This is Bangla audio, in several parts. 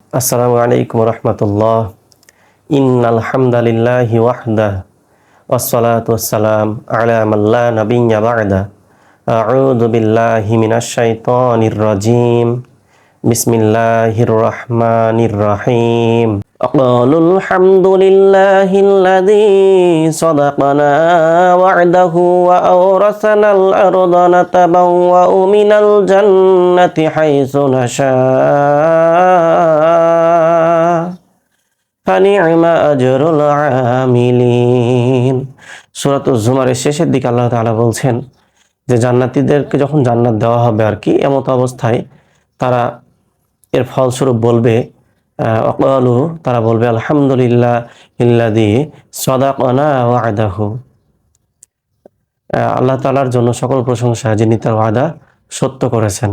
আসসালামু আলাইকুম রহমতুল্লাহ। ইন্নাল হামদালিল্লাহি ওয়াহদাহ ওয়াসসালাতু ওয়াসসালাম আলা মান লা নাবিয়্যা বা'দা। আউযু বিল্লাহি মিনাশ শাইতানির রাজীম। বিসমিল্লাহির রহমানির রহিম। আকালুল হামদুলিল্লাহিল্লাযী সাদাকানা ওয়া'দাহু ওয়া আওরাসানাল আরদা নাতাবাওয়াউ মিনাল জান্নাতি হাইসু নাশা ফানি'মা আজরুল আমিলিন। সূরাতুজ জুমারের শেষের দিকে আল্লাহ তাআলা বলছেন যে জান্নাতীদেরকে যখন জান্নাত দেওয়া হবে আর কি, এমত অবস্থায় তারা এর ফলস্বরূপ বলবে অকালু, তারা বলবে আলহামদুলিল্লাহিল্লাযী সাদাকানা ওয়া'দাহু। আল্লাহ তাআলার জন্য সকল প্রশংসা, যিনি তার ওয়াদা সত্য করেছেন,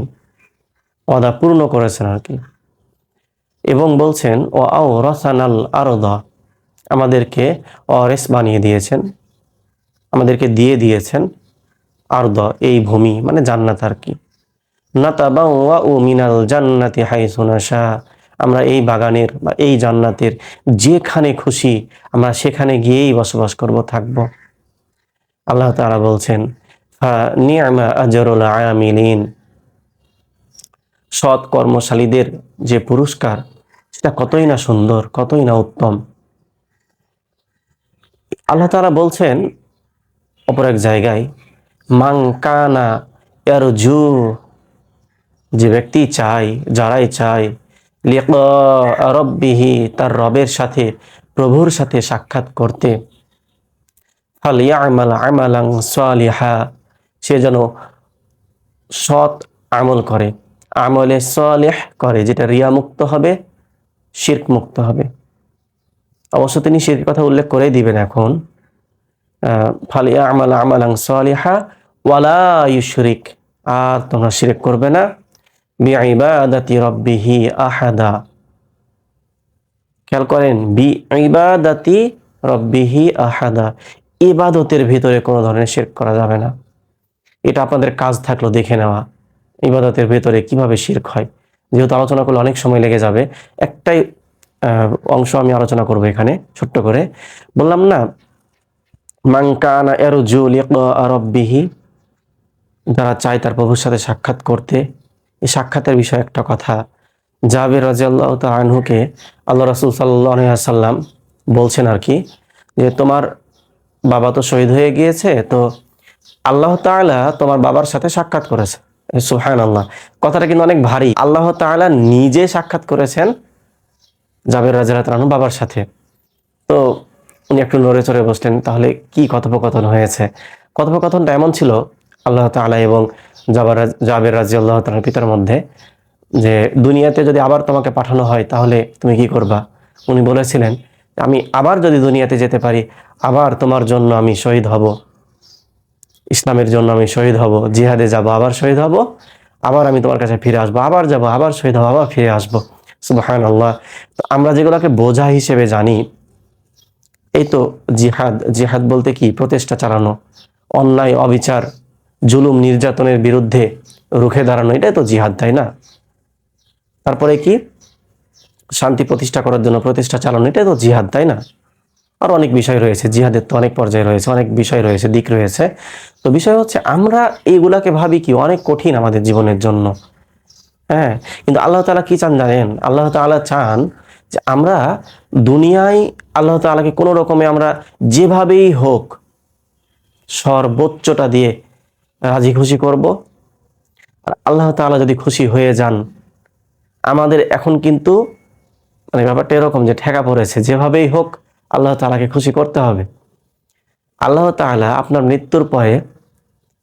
ওয়াদা পূর্ণ করেছেন আর কি। এবং বলছেন ও আওরাসানাল আরদা, আমাদেরকে ওয়ারিস বানিয়ে দিয়েছেন, আমাদেরকে দিয়ে দিয়েছেন আরদ, এই ভূমি মানে জান্নাত আর কি। নাতাবাওয়াউ মিনাল জান্নাতি হাইসু নাশা, আমরা এই বাগানের বা এই জান্নাতের যেখানে খুশি আমরা সেখানে গিয়েই বসবাস করব, থাকব। আল্লাহ তাআলা বলছেন ফানি'মা আজরুল আমিলিন, সৎ কর্মশালীদের যে পুরস্কার সেটা কতই না সুন্দর, কতই না উত্তম। আল্লাহ তাআলা বলছেন অপর এক জায়গায় মান কানা ইয়ারজু, যে ব্যক্তি চায়, যারাই চায় লিকা রাব্বিহি, তার রবের সাথে, প্রভুর সাথে সাক্ষাৎ করতে, ফালিয়ামাল আমালান সালিহা, সে যেন সৎ আমল করে, আমলে সালেহ করে, যেটা রিয়া মুক্ত হবে, শিরক মুক্ত হবে। অবশ্য তিনি শিরকের কথা উল্লেখ করেই দিবেন এখন। ফালিয়ামাল আমালান সালিহা ওয়ালা ইউশরিক, আর তোমরা শিরক করবে না, বিইবাদাতি রাব্বিহি আহাদা। খেয়াল করেন, বিইবাদাতি রাব্বিহি আহাদা, ইবাদতের ভিতরে কোনো ধরনের শিরক করা যাবে না। এটা আপনাদের কাজ থাকলো দেখে নেওয়া, ইবাদতের ভিতরে কিভাবে শিরক হয়। যেহেতু আলোচনা করলে অনেক সময় লেগে যাবে, একটাই অংশ আমি আলোচনা করব এখানে ছোট্ট করে। বললাম না মান কানা ইয়ারজু লিকা রাব্বিহি, যারা চায় তার প্রভুর সাথে সাক্ষাৎ করতে। এই সাক্ষাতের বিষয়ে একটা কথা, জাবের রাদিয়াল্লাহু তাআলা আনহুকে আল্লাহ রাসূল সাল্লাল্লাহু আলাইহি ওয়াসাল্লাম বলছেন আর কি, যে তোমার বাবা তো শহীদ হয়ে গিয়েছে, তো আল্লাহ তাআলা তোমার বাবার সাথে সাক্ষাৎ করেছে। সুবহানাল্লাহ, কথাটা কিন্তু অনেক ভারী। আল্লাহ তাআলা নিজে সাক্ষাৎ করেছেন জাবের রাদিয়াল্লাহু তাআলা বাবার সাথে। তো উনি একটু নড়ে চড়ে বসলেন, তাহলে কি কথোপকথন হয়েছে? কথোপকথনটা এমন ছিল আল্লাহ তাআলা এবং জাবের রাদিয়াল্লাহু তাআলার পিতার মধ্যে, যে দুনিয়াতে যদি আবার তোমাকে পাঠানো হয় তাহলে তুমি কি করবা? উনি বলেছিলেন, আমি আবার যদি দুনিয়াতে যেতে পারি, আবার তোমার জন্য আমি শহীদ হব, ইসলামের জন্য আমি শহীদ হব, জিহাদে যাব, আবার শহীদ হব, আবার আমি তোমার কাছে ফিরে আসবো, আবার যাব, আবার শহীদ হব, আবার ফিরে আসবো। সুবহানাল্লাহ। তো আমরা যেগুলোকে বোঝা হিসেবে জানি, এই তো জিহাদ, জিহাদ বলতে কি? প্রচেষ্টা চালানো, অন্যায় অবিচার জুলুম নির্যাতনের বিরুদ্ধে রুখে দাঁড়ানো, এটাই তো জিহাদ, তাই না? তারপরে কি? শান্তি প্রতিষ্ঠা করার জন্য প্রচেষ্টা চালানো, এটাই তো জিহাদ, তাই না? আর অনেক বিষয় রয়েছে, জিহাদের তো অনেক পর্যায়ে রয়েছে, অনেক বিষয় রয়েছে, দিক রয়েছে। তো বিষয় হচ্ছে আমরা এইগুলাকে ভাবি কি অনেক কঠিন আমাদের জীবনের জন্য, হ্যাঁ। কিন্তু আল্লাহ তাআলা কি চান জানেন? আল্লাহ তাআলা চান যে আমরা দুনিয়ায় আল্লাহ তাআলাকে কোনো রকমে আমরা যেভাবেই হোক সর্বোচ্চটা দিয়ে রাজি খুশি করব। আর আল্লাহ তাআলা যদি খুশি হয়ে যান, আমাদের এখন কিন্তু মানে ব্যাপারটা এরকম যে ঠেকা পড়েছে, যেভাবেই হোক আল্লাহ তাআলাকে খুশি করতে হবে। আল্লাহ তাআলা আপনার মৃত্যুর পরে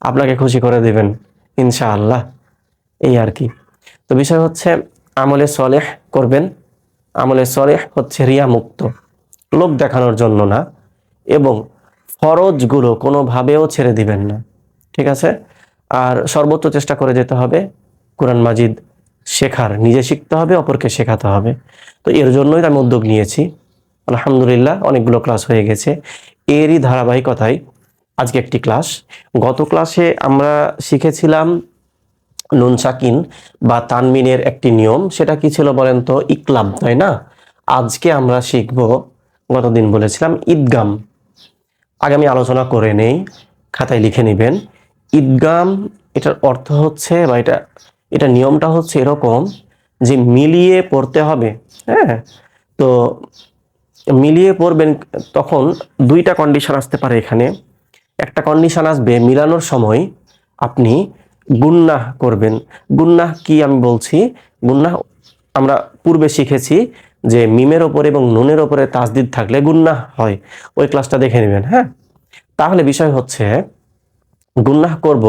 আপনাকে খুশি করে দিবেন ইনশাআল্লাহ, এই আর কি। তো বিষয় হচ্ছে আমলে সলেহ করবেন। আমলে সলেহ হচ্ছে রিয়া মুক্ত, লোক দেখানোর জন্য না, এবং ফরজগুলো কোনোভাবেও ছেড়ে দিবেন না, ঠিক আছে? আর সর্বোচ্চ চেষ্টা করে যেতে হবে কোরআন মাজিদ শেখার, নিজে শিখতে হবে, অপরকে শেখাতে হবে। তো এর জন্যই আমি উদ্যোগ নিয়েছি। আলহামদুলিল্লাহ অনেকগুলো ক্লাস হয়ে গেছে, এরই ধারাবাহিকতায় আজকে একটি ক্লাস। গত ক্লাসে আমরা শিখেছিলাম নুন সাকিন বা তানমিনের একটি নিয়ম, সেটা কি ছিল বলেন তো? ইকলাব, তাই না? আজকে আমরা শিখব, গতদিন বলেছিলাম ইদগাম। আগে আমি আলোচনা করে নেই, খাতায় লিখে নেবেন। ইদগাম, এটার অর্থ হচ্ছে বা এটা নিয়মটা হচ্ছে এরকম যে মিলিয়ে পড়তে হবে। হ্যাঁ, তো মিলিয়ে পড়বেন, তখন দুইটা কন্ডিশন আসতে পারে এখানে। একটা কন্ডিশন আসবে মিলানোর সময় আপনি গুন্নাহ করবেন। গুন্নাহ কি আমি বলছি? গুন্নাহ আমরা পূর্বে শিখেছি যে মিমের ওপরে এবং নুনের ওপরে তাসদিদ থাকলে গুন্নাহ হয়, ওই ক্লাসটা দেখে নেবেন। হ্যাঁ, তাহলে বিষয় হচ্ছে গুন্নাহ করব।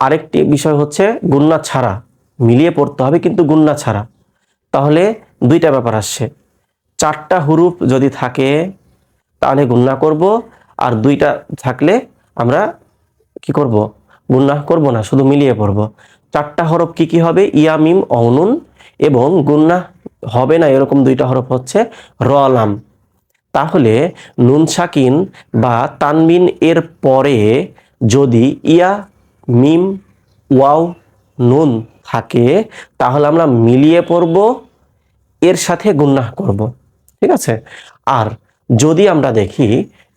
আরেকটি বিষয় হচ্ছে গুন্নাহ ছাড়া, মিলিয়ে পড়তে হবে কিন্তু গুন্নাহ ছাড়া। তাহলে দুইটা ব্যাপার আসছে। চারটা হুরুফ যদি থাকে তাহলে গুন্নাহ করব, আর দুইটা থাকলে আমরা কি করব? গুন্নাহ করব না, শুধু মিলিয়ে পড়ব। চারটা হরফ কি কি হবে? ইয়া, মিম, অনুন, এবং গুন্নাহ হবে না এরকম দুইটা হরফ হচ্ছে র, লাম। তাহলে নুন সাকিন বা তানবিন এর পরে যদি ইয়া, মিম, ওয়াও, নুন থাকে তাহলে আমরা মিলিয়ে পড়ব, এর সাথে গুন্নাহ করব। ঠিক আছে? আর যদি আমরা দেখি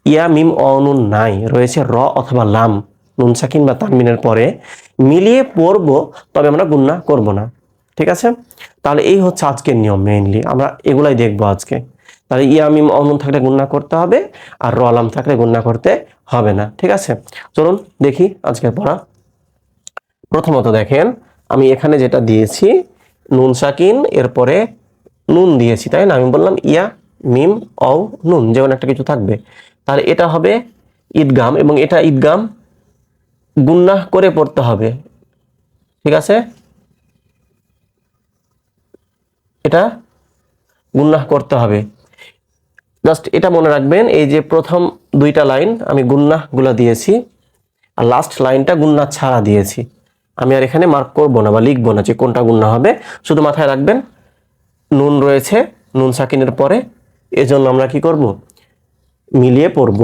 ইয়া, মিম, অনুন নাই, রয়েছে র অথবা লাম, নুন সাকিন বা তানবিনের পরে, মিলিয়ে পড়ব, তবে আমরা গুন্নাহ করব না। ঠিক আছে? তাহলে এই হচ্ছে আজকের নিয়ম। মেইনলি আমরা এগুলাই দেখবো আজকে। তাহলে ইয়া, মিম, অনুন থাকলে গুন্নাহ করতে হবে, আর র, লাম থাকলে গুন্নাহ করতে হবে না। ঠিক আছে? চলুন দেখি আজকের পড়া। প্রথমত দেখেন, আমি এখানে যেটা দিয়েছি নুন সাকিন, এরপরে নুন দিয়েছি, তাই না? আমি বললাম ইয়া, মিম, অও, নুন, যেমন একটা কিছু থাকবে। তাহলে এটা হবে ঈদগাম, এবং এটা ঈদগাম গুন্নাহ করে পড়তে হবে। ঠিক আছে? এটা গুন্নাহ করতে হবে। জাস্ট এটা মনে রাখবেন, এই যে প্রথম দুইটা লাইন আমি গুন্নাহ গুলা দিয়েছি, আর লাস্ট লাইনটা গুন্নাহ ছাড়া দিয়েছি। আমি আর এখানে মার্ক করব না বা লিখবো না যে কোনটা গুন্নাহ হবে, শুধু মাথায় রাখবেন নুন রয়েছে নুন সাকিনের পরে, এজন্য আমরা কি করব? মিলিয়ে পড়ব,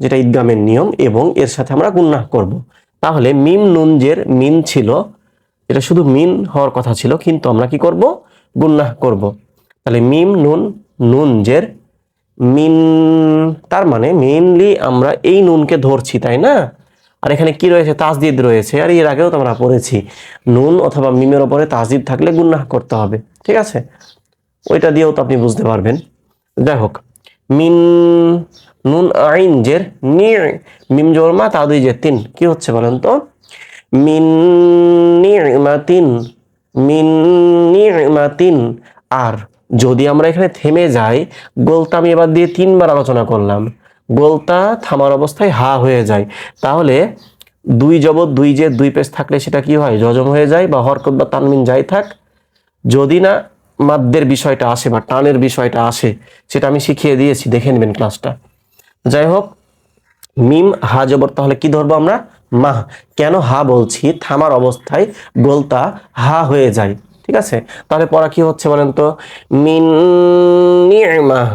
যেটা ঈদগামের নিয়ম, এবং এর সাথে আমরা গুন্নাহ করব। তাহলে মিম নুন জের মিম ছিল, এটা শুধু মিন হওয়ার কথা ছিল, কিন্তু আমরা কি করব? গুন্নাহ করব। তাহলে মিম নুন, নুন জের মিন, তার মানে মেইনলি আমরা এই নুনকে ধরছি, তাই না? আর এখানে কি রয়েছে? তাসদিদ রয়েছে, আর এর আগেও তো আমরা পড়েছি নুন অথবা মিমের ওপরে তাসদিদ থাকলে গুন্নাহ করতে হবে। ঠিক আছে? ওইটা দিয়েও তো আপনি বুঝতে পারবেন। যাই হোক, মিন নুন আইন জের নি, মিম জবর মা, তা দুই জের তিন, কি হচ্ছে বলেন তো? মিন নি'মাতিন, মিন নি'মাতিন। আর যদি আমরা এখানে থেমে যাই, গোলতা আমি এবার দিয়ে তিনবার আলোচনা করলাম, গোলতা থামার অবস্থায় হা হয়ে যায়। তাহলে দুই জবর দুই যে দুই পেশ থাকলে সেটা কি হয়? জজম হয়ে যায়, বা হরকত বা তানমিন যাই থাক, যদি না মাদ্দের বিষয়টা আসে বা টানের বিষয়টা আসে, সেটা আমি শিখিয়ে দিয়েছি, দেখে নেবেন ক্লাসটা। যাই হোক, মিম হা জবর, তাহলে কি ধরবো আমরা? মাহ। কেন হা বলছি? থামার অবস্থায় গোলতা হা হয়ে যায়। ঠিক আছে? তাহলে পড়া কি হচ্ছে বলেন তো? মিন নি'মাহ,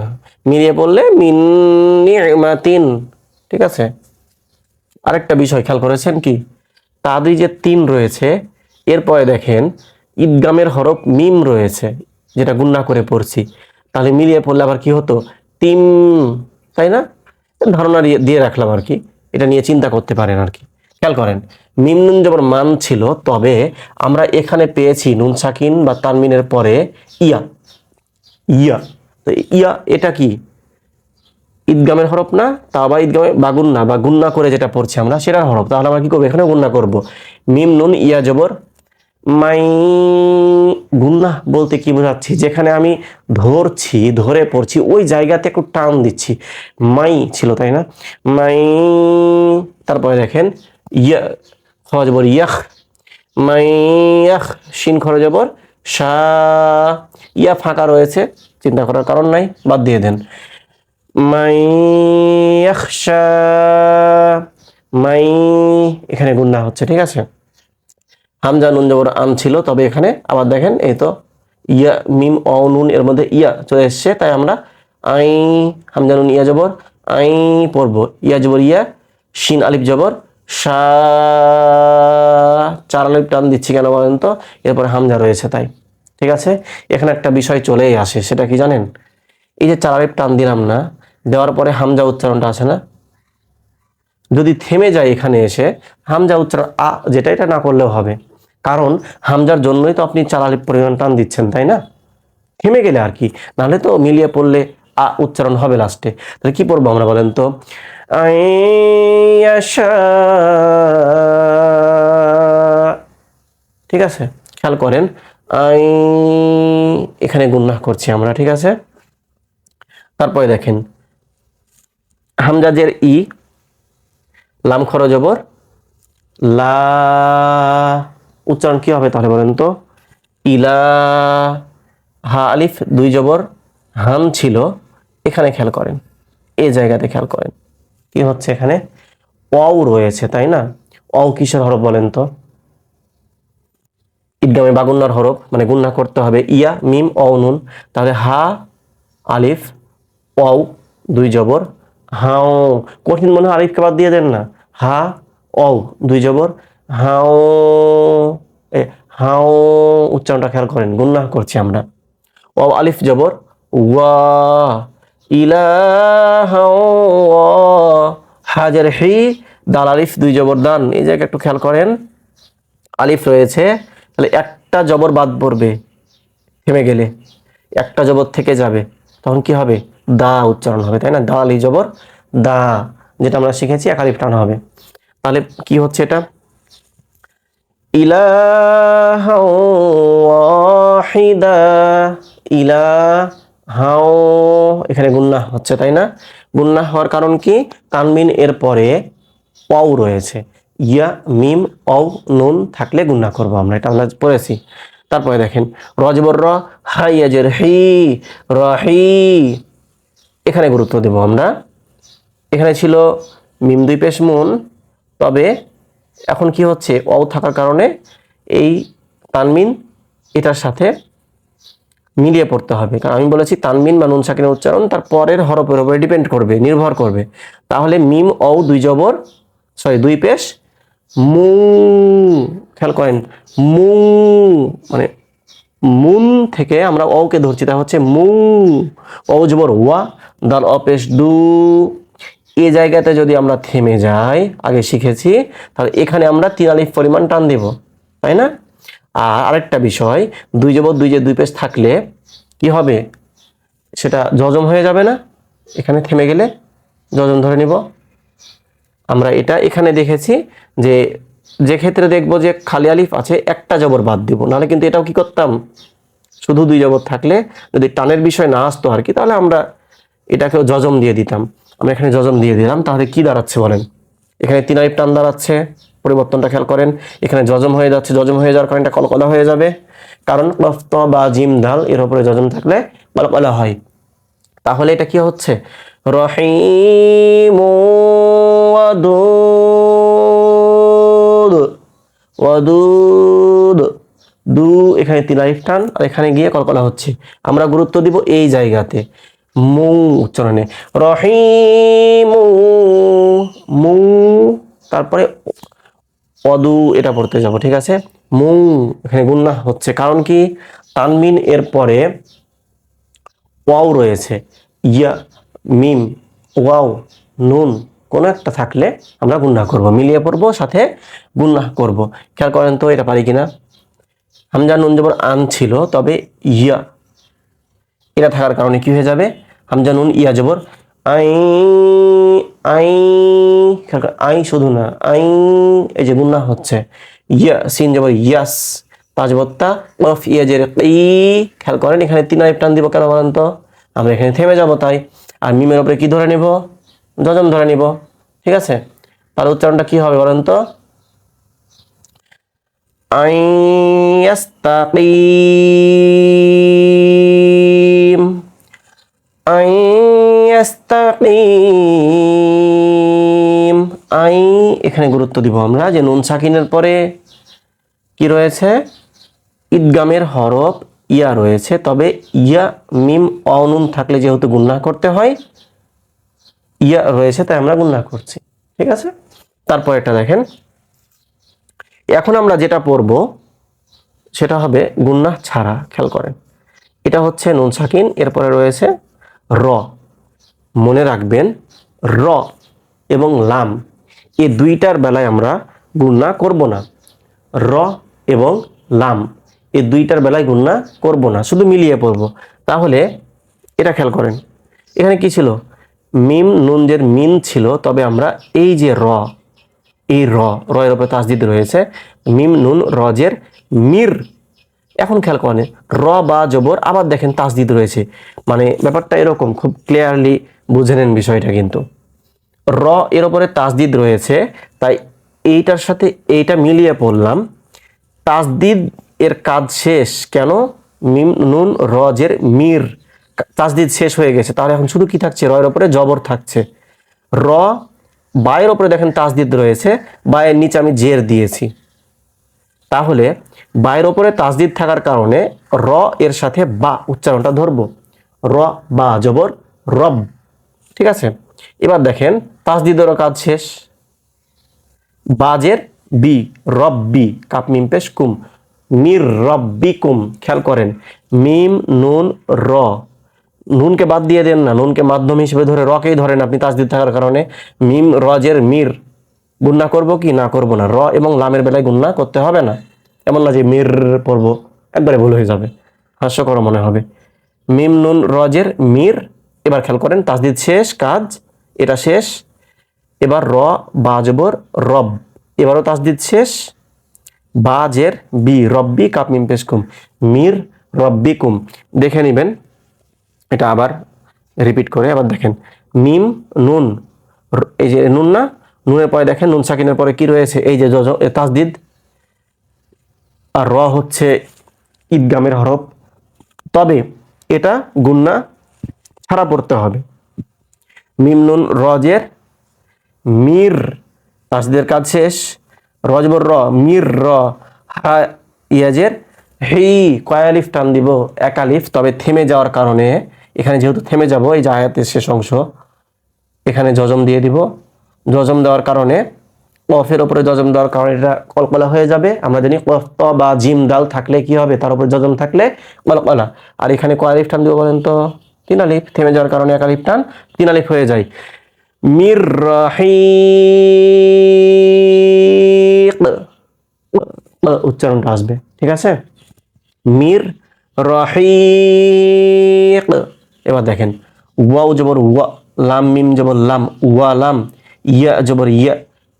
মিলিয়ে পড়লে মিন নি'মাতিন। ঠিক আছে? আরেকটা বিষয় খেয়াল করেছেন কি? তাদের যে তিন রয়েছে, এরপরে দেখেন ঈদগামের হরফ মিম রয়েছে, যেটা গুন্না করে পড়ছি। তাহলে মিলিয়ে পড়লে আবার কি হতো? তিম, তাই না? ধারণা দিয়ে রাখলাম আর কি, এটা নিয়ে চিন্তা করতে পারেন আর কি। খেয়াল করেন, মিম নুন যেমন মান ছিল, তবে আমরা এখানে পেয়েছি নুন সাকিন বা তানমিনের পরে ইয়া, ইয়া। তো ইয়া এটা কি? ঈদগামের হরফ না? তা বা ঈদগামে বা গুন্না বা গুন্না করে যেটা পড়ছি আমরা, সেটার হরফ। তাহলে আমরা কি করবো? এখানে গুন্না করব। মিম নুন ইয়া জবর মাই। গুন্না বলতে কি বোঝাচ্ছি? যেখানে আমি ধরছি, ধরে পড়ছি, ওই জায়গাতে একটু টান দিচ্ছি। মাই ছিল, তাই না? মাই। তারপরে দেখেন ইয়া, খ জবর ইয়াখ, মাই ইয়াখ, শিন খর জবর শা। ইয়া ফাঁকা রয়েছে, চিন্তা করার কারণ নাই, বাদ দিয়ে দেন। মাই ইয়াখশা, মাই, এখানে গুন্না হচ্ছে। ঠিক আছে? হামজা নুন জবর আন ছিল, তবে এখানে আবার দেখেন এই তো ইয়া, মিম অ নুন, এর মধ্যে ইয়া চলে এসছে, তাই আমরা আই, হামজা নুন ইয়া জবর আই পড়বো। ইয়া জবর ইয়া, শিন আলিফ জবর শা, চার আলিফ টান দিচ্ছি কেন বলেন তো? এরপরে হামজা রয়েছে তাই। ঠিক আছে, এখানে একটা বিষয় চলেই আসে, সেটা কি জানেন? এই যে চার আলিফ টান দিলাম না, দেওয়ার পরে হামজা উচ্চারণটা আসে না, যদি থেমে যায় এখানে এসে হামজা উচ্চারণ যেটা, এটা না করলেও হবে, কারণ হামজার জন্যই তো আপনি চার আলিফ পরিমাণ টান দিচ্ছেন, তাই না? থেমে গেলে আর কি, নাহলে তো মিলিয়ে পড়লে উচ্চারণ হবে লাস্টে। তাহলে কি পড়বো আমরা বলেন তো? আইয়াশা, ঠিক আছে, খেয়াল করেন, আই, এখানে গুন্নাহ করছি আমরা, ঠিক আছে। তারপরে দেখেন হামজাজের ই, লাম খর জবর লা, উচ্চারণ কি হবে তাহলে বলেন তো? ইলা, হা আলিফ দুই জবর হাম ছিল, এখানে খেয়াল করেন, এই জায়গাতে খেয়াল করেন কি হচ্ছে, এখানে ওয়াও রয়েছে, তাই না? ওয়াও কিসের হরফ বলেন তো? ইদগামে বাগুন্নার হরফ, মানে গুন্না করতে হবে, ইয়া মিম অ নুন, তাহলে হা আলিফ ওয়াও দুই জবর হাও, কঠিন মনে হয় আলিফকে বাদ দিয়ে দেন না, হা ওয়াও দুই জবর হাও, এ হাও, উচ্চারণটা খেয়াল করেন, গুন্না করছি আমরা, ওয়াও আলিফ জবর ওয়া, ইলাহা ওয়া, হাজার হি, দাল আলিফ দুই জবর দান, এই জায়গায় একটু খেয়াল করেন, আলিফ রয়েছে, তাহলে একটা জবর বাদ পড়বে, থেমে গেলে একটা জবর থেকে যাবে, তখন কি হবে? দা উচ্চারণ হবে, তাই না? দা আলি জবর দা, যেটা আমরা শিখেছি এক আলিফ টান হবে। তাহলে কি হচ্ছে এটা? ইলাহা ওয়াহিদা, ইলাহাও, এখানে গুন্নাহ হচ্ছে, তাই না? গুন্নাহ হওয়ার কারণ কি? তানমিন এর পরে ওয়াও রয়েছে, ইয়া মিম অও নুন থাকলে গুন্নাহ করব আমরা, এটা আমরা পড়েছি। তারপরে দেখেন রজবর র, হাইয়াজের হি, রহি, এখানে গুরুত্ব দেব আমরা। এখানে ছিল মিম দুই পেশ মুন, তবে এখন কি হচ্ছে, অও থাকার কারণে এই তানমিন এটার সাথে মিলিয়ে পড়তে হবে, কারণ আমি বলেছি তানমিন বা নুন সাকিনের উচ্চারণ তার পরের হরফের উপরে ডিপেন্ড করবে, নির্ভর করবে। তাহলে মিম অও দুই জবর, সরি দুই পেশ মু, খেয়াল করেন, মু, মানে মুন থেকে আমরা অকে ধরছি, তা হচ্ছে মু, অ জবর ওয়া, দাল অপেশ দু, এই জায়গাতে যদি আমরা থেমে যাই, আগে শিখেছি, তাহলে এখানে আমরা তিন আলিফ পরিমাণ টান দেব, তাই না? আর আরেকটা বিষয়, দুই জবর দুই যে দুই পেশ থাকলে কি হবে, সেটা জজম হয়ে যাবে না? এখানে থেমে গেলে জজম ধরে নিব আমরা, এটা এখানে দেখেছি যে, যে ক্ষেত্রে দেখবো যে খালি আলিফ আছে একটা জবর বাদ দিব, নাহলে কিন্তু এটাও কি করতাম, শুধু দুই জবর থাকলে যদি টানের বিষয় না আসতো আর কি, তাহলে আমরা এটাকেও জজম দিয়ে দিতাম। আমরা এখানে জজম দিয়ে দিলাম, তাহলে কি দাঁড়াচ্ছে বলেন? এখানে তিন আলিফ টান দাঁড়াচ্ছে, পরিবর্তনটা খেয়াল করেন, এখানে জজম হয়ে যাচ্ছে, জজম হয়ে যাওয়ার কারণে এটা কলকলা হয়ে যাবে, কারণ কফ ত বা জিম দাল এর উপরে জজম থাকলে কলকলা হয়। তাহলে এটা কি হচ্ছে? রহিম ওয়াদুদ, ওয়াদুদ, দু, এখানে তিন আলিফ টান, আর এখানে গিয়ে কলকলা হচ্ছে, আমরা গুরুত্ব দিব এই জায়গাতে মু উচ্চারণে, রহিমু, মু, তারপরে অদু, এটা পড়তে যাব, ঠিক আছে? মু, এখানে গুন্নাহ হচ্ছে, কারণ কি? তানমিন এর পরে ওয়াও রয়েছে, ইয়া মিম ওয়াও নুন কোনো একটা থাকলে আমরা গুন্নাহ করব, মিলিয়ে পড়বো, সাথে গুন্নাহ করব। খেয়াল করেন তো এটা পারি কিনা? হামজা নুন জবর আন ছিল, তবে ইয়া এটা থাকার কারণে কি হয়ে যাবে? হামজা নুন ইয়া জবর আই, আই, আই শুধু না, আই, এই যে গুন্নাহ হচ্ছে, ইয়া সিন জবর ইয়াস, পাঁচ বত্তা অফ ইয়াজের ই, খেয়াল করেন এখানে তিন আলিফ টান দিব কেন বলেন তো? আমরা এখানে থেমে যাব তাই। আর মিমের উপরে কি ধরে নিব? জজম ধরে নিব, ঠিক আছে? তার উচ্চারণটা কি হবে বলেন তো? আইয়াস্তাকিম, আইয়াস্তাকিম, আই, এখানে গুরুত্ব দিব আমরা যে নুন সাকিনের পরে কি রয়েছে? ইদগামের হরফ ইয়া রয়েছে, তবে ইয়া মিম অনুন থাকলে যেহেতু গুন্নাহ করতে হয়, ইয়া রয়েছে তাই আমরা গুন্নাহ করছি, ঠিক আছে? তারপর এটা দেখেন, এখন আমরা যেটা পড়ব সেটা হবে গুন্নাহ ছাড়া। খেয়াল করেন, এটা হচ্ছে নুন সাকিন, এরপরে রয়েছে র। মনে রাখবেন র এবং লাম এই দুইটার বেলায় আমরা গুন্নাহ করব না। র এবং লাম এই দুইটার বেলায় গুন্নাহ করব না, শুধু মিলিয়ে পড়ব। তাহলে এটা খেয়াল করেন, এখানে কি ছিল? মিম নুন জের মিন ছিল, তবে আমরা এই যে র, এই র, র এর উপরে তাসদিদ রয়েছে, মিম নুন রজের মির। এখন খেয়াল করেন র বা জবর, আবার দেখেন তাসদিদ রয়েছে, মানে ব্যাপারটা এরকম, খুব ক্লিয়ারলি বুঝে নেন বিষয়টা। কিন্তু র এর উপরে তাসদিদ রয়েছে, তাই এইটার সাথে এইটা মিলিয়ে পড়লাম। তাসদিদ এর কাজ শেষ, কেন? মিম নুন রজের মির তাসদিদ শেষ হয়ে গেছে, তাহলে এখন শুধু কি থাকছে? র এর উপরে জবর থাকছে। র বায়ের উপরে দেখেন তাসদিদ রয়েছে, বায়ের নিচে আমি জের দিয়েছি, তাহলে বায়ের উপরে তাসদিদ থাকার কারণে র এর সাথে বা উচ্চারণটা ধরবো। র বা জবর রব, ঠিক আছে? এবার দেখেন তাসদিদেরও কাজ শেষ, বাজের বি, রব্বি, কাপ মিম পেশ কুম, মির রব্বিকুম। খেয়াল করেন মিম নুন র, নুনকে বাদ দিয়ে দেন না, নুনকে মাধ্যম হিসেবে ধরে রকেই ধরেন আপনি তাসদিদ থাকার কারণে। মিম রজের মির, গুন্না করব কি না করব না? র এবং লামের বেলায় গুন্না করতে হবে না, এমন না যে মির পড়বো, একবারে ভুল হয়ে যাবে, হাস্যকর মনে হবে। মিম নুন রজের মির। এবার খেয়াল করেন তাসদিদ শেষ, কাজ এটা শেষ। এবার র বা জবর রব, এবারও তাসদিদ শেষ, বাজের বি, রব্বি, কাপ মিম পেশ কুম, মির রব্বিকুম। দেখে নেবেন এটা আবার রিপিট করে। আবার দেখেন মিম নুন, এই যে নুন না, নুনের পরে দেখেন নুন সাকিনের পরে কি রয়েছে? এই যে তাসদিদ। আর র হচ্ছে ঈদগামের হরফ, তবে এটা গুন্না ছাড়া পড়তে হবে। মিম নুন রজের মির, তাসদিদের কাজ শেষ, রজবর র, মির র, হা ইয়াজের হি, কয় আলিফ টান দিব? এক আলিফ, তবে থেমে যাওয়ার কারণে এখানে যেহেতু থেমে যাব, এই যে আয়াতের শেষ অংশ, এখানে জজম দিয়ে দিব। জজম দেওয়ার কারণে, কফের উপরে জজম দেওয়ার কারণে এটা কলকলা হয়ে যাবে। আমরা জানি কফ ত বা জিম দাল থাকলে কি হবে? তার উপরে জজম থাকলে কলকলা। আর এখানে কয় আলিফ টান দিব বলেন তো? 3 আলিফ, থেমে যাওয়ার কারণে 1 আলিফ টান, 3 আলিফ হয়ে যায়। মির রাহিক, উচ্চারণটা আসবে, ঠিক আছে? মির রাহিক। এবার দেখেন ওয়াও জবর ওয়া, লাম মিম জবর লাম, ওয়া লাম, ইয়া জবর ইয়া,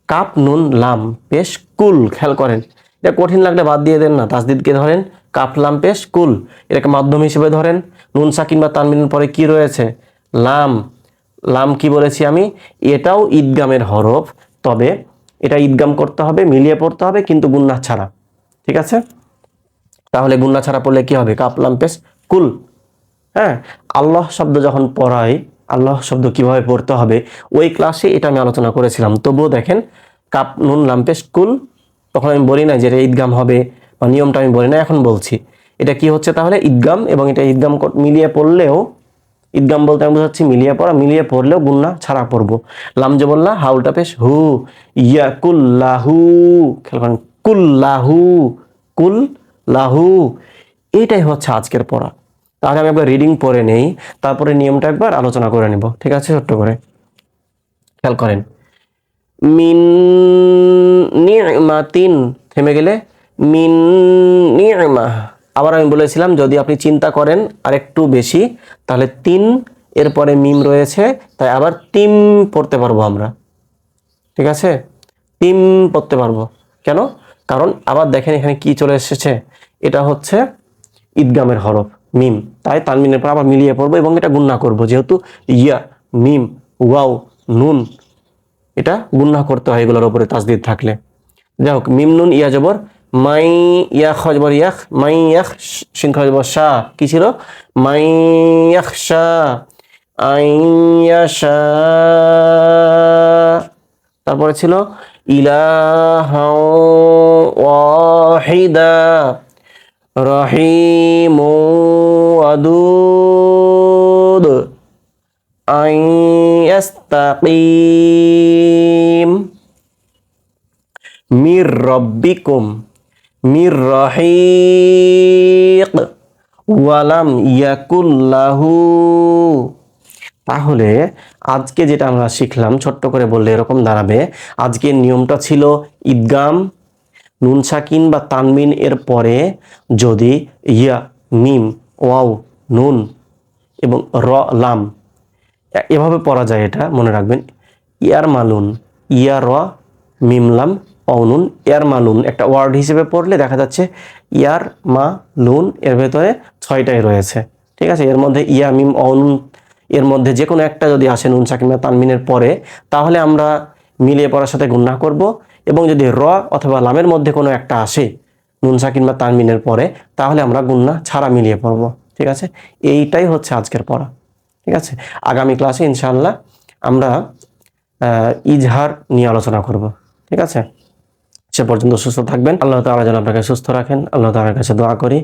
কাপ নুন লাম পেশ কুল। খেয়াল করেন, এটা কঠিন লাগলে বাদ দিয়ে দেন না, তাসদিদকে ধরেন, কাপ লাম পেশ কুল, এটাকে মাধ্যম হিসেবে ধরেন। নুন সাকিন বা তানবিনের পরে কি রয়েছে? লাম। লাম কি বলেছি আমি? এটাও ঈদগামের হরফ, তবে এটা ঈদগাম করতে হবে, মিলিয়ে পড়তে হবে, কিন্তু গুন্নাহ ছাড়া, ঠিক আছে? তাহলে গুন্না ছাড়া পড়লে কি হবে? কাপ লাম পেশ কুল। হ্যাঁ, আল্লাহ শব্দ যখন পড়াই, আল্লাহ শব্দ কিভাবে পড়তে হবে ওই ক্লাসে এটা আমি আলোচনা করেছিলাম। তবুও দেখেন কাপ নুন লাম পেশ কুল, তখন আমি বলি না যে এটা ঈদগাম হবে, বা নিয়মটা আমি বলি না, এখন বলছি। এটা কি হচ্ছে তাহলে? ঈদগাম। এবং এটা ঈদগাম মিলিয়ে পড়লেও, ঈদগাম বলতে আমি বোঝাচ্ছি মিলিয়ে পড়া, মিলিয়ে পড়লেও গুন্না ছাড়া পড়বো। লাম যে বললা, হাউলটা পেশ হু, ইয়া কুল্লাহু। খেয়াল করেন কুল্লাহু, কুল লাহু। এইটাই হচ্ছে আজকের পড়া। তাহলে আমি একবার রিডিং পড়ে নেই, তারপরে নিয়মটা একবার আলোচনা করে নিব, ঠিক আছে? ছোট্ট করে খেয়াল করেন। মিন নি'মাতিন, থেমে গেলে মিন নি'মা। আবার আমি বলেছিলাম যদি আপনি চিন্তা করেন আরেকটু বেশি, তাহলে 3 এরপরে মিম রয়েছে, তাই আবার তিম পড়তে পারবো আমরা, ঠিক আছে? তিম পড়তে পারবো। কেন? কারণ আবার দেখেন এখানে কি চলে এসেছে, এটা হচ্ছে ঈদগামের হরফ মিম, তাই তানবিনের পর আবার মিলিয়ে পড়বো এবং এটা গুন্না করব, যেহেতু ইয়া মিম ওয়াও নুন, এটা গুন্না করতে হয় এগুলোর উপরে তাসদিদ থাকলে। যাই হোক, মিম নুন ইয়া জবর মাই, ইয়া খজবর ইয়াখ, মাই ইয়াখ, শিন খজবর শা, কি ছিল? মাই ইয়াখশা, আইয়াশা। তারপরে ছিল ইলাহা ওয়াহিদা, রহিম ওয়াদুদ, আইয়াস্তাকিম। মির রব্বিকুম মির রহিক ওয়ালাম ইয়াকুল্লাহু। তাহলে আজকে যেটা আমরা শিখলাম ছোট্ট করে বললে এরকম দাঁড়াবে, আজকের নিয়মটা ছিল ইদগাম নুন সাকিন বা তানবিন এর পরে যদি ইয়া মিম ওয়াও নুন এবং র লাম এভাবে পড়া যায়, এটা মনে রাখবেন। ইয়ার মালুন ইয়া র মিম লাম অনুন, ইয়ার মালুন একটা ওয়ার্ড হিসেবে পড়লে দেখা যাচ্ছে ইয়ার মা লুন এর ভেতরে 6টাই রয়েছে, ঠিক আছে। এর মধ্যে ইয়া মিম অনুন এর মধ্যে যে কোনো একটা যদি আসে নুন সাকিন বা তানবিনের পরে, তাহলে আমরা মিলিয়ে পড়ার সাথে গুণনা করব, এবং যদি র অথবা লামের মধ্যে কোনো একটা আসে নুন সাকিন বা তানবিনের পরে, তাহলে আমরা গুণনা ছাড়া মিলিয়ে পড়ব, ঠিক আছে। এইটাই হচ্ছে আজকের পড়া, ঠিক আছে। আগামী ক্লাসে ইনশাআল্লাহ আমরা ইজহার নিয়ে আলোচনা করব, ঠিক আছে। সে পর্যন্ত সুস্থ থাকবেন, আল্লাহ তাআলা যেন আপনাকে সুস্থ রাখেন। আল্লাহ তাআলার কাছে দোয়া করি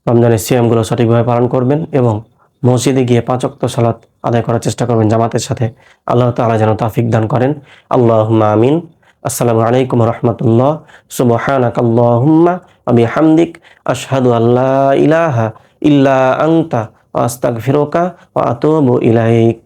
রমজানের সিয়ামগুলো সঠিকভাবে পালন করবেন এবং মসজিদে গিয়ে 5 ওয়াক্ত সালাত আদায় করার চেষ্টা করবেন জামাতের সাথে। আল্লাহ তাআলা যেন তৌফিক দান করেন। আল্লাহুম্মা আমিন। আসসালামু আলাইকুম ওয়া রাহমাতুল্লাহ। সুবহানাকাল্লাহুম্মা ওয়া বিহামদিক আশহাদু আল্লা ইলাহা ইল্লা আনতা ওয়া আস্তাগফিরুকা ওয়া আতুবু ইলাইক।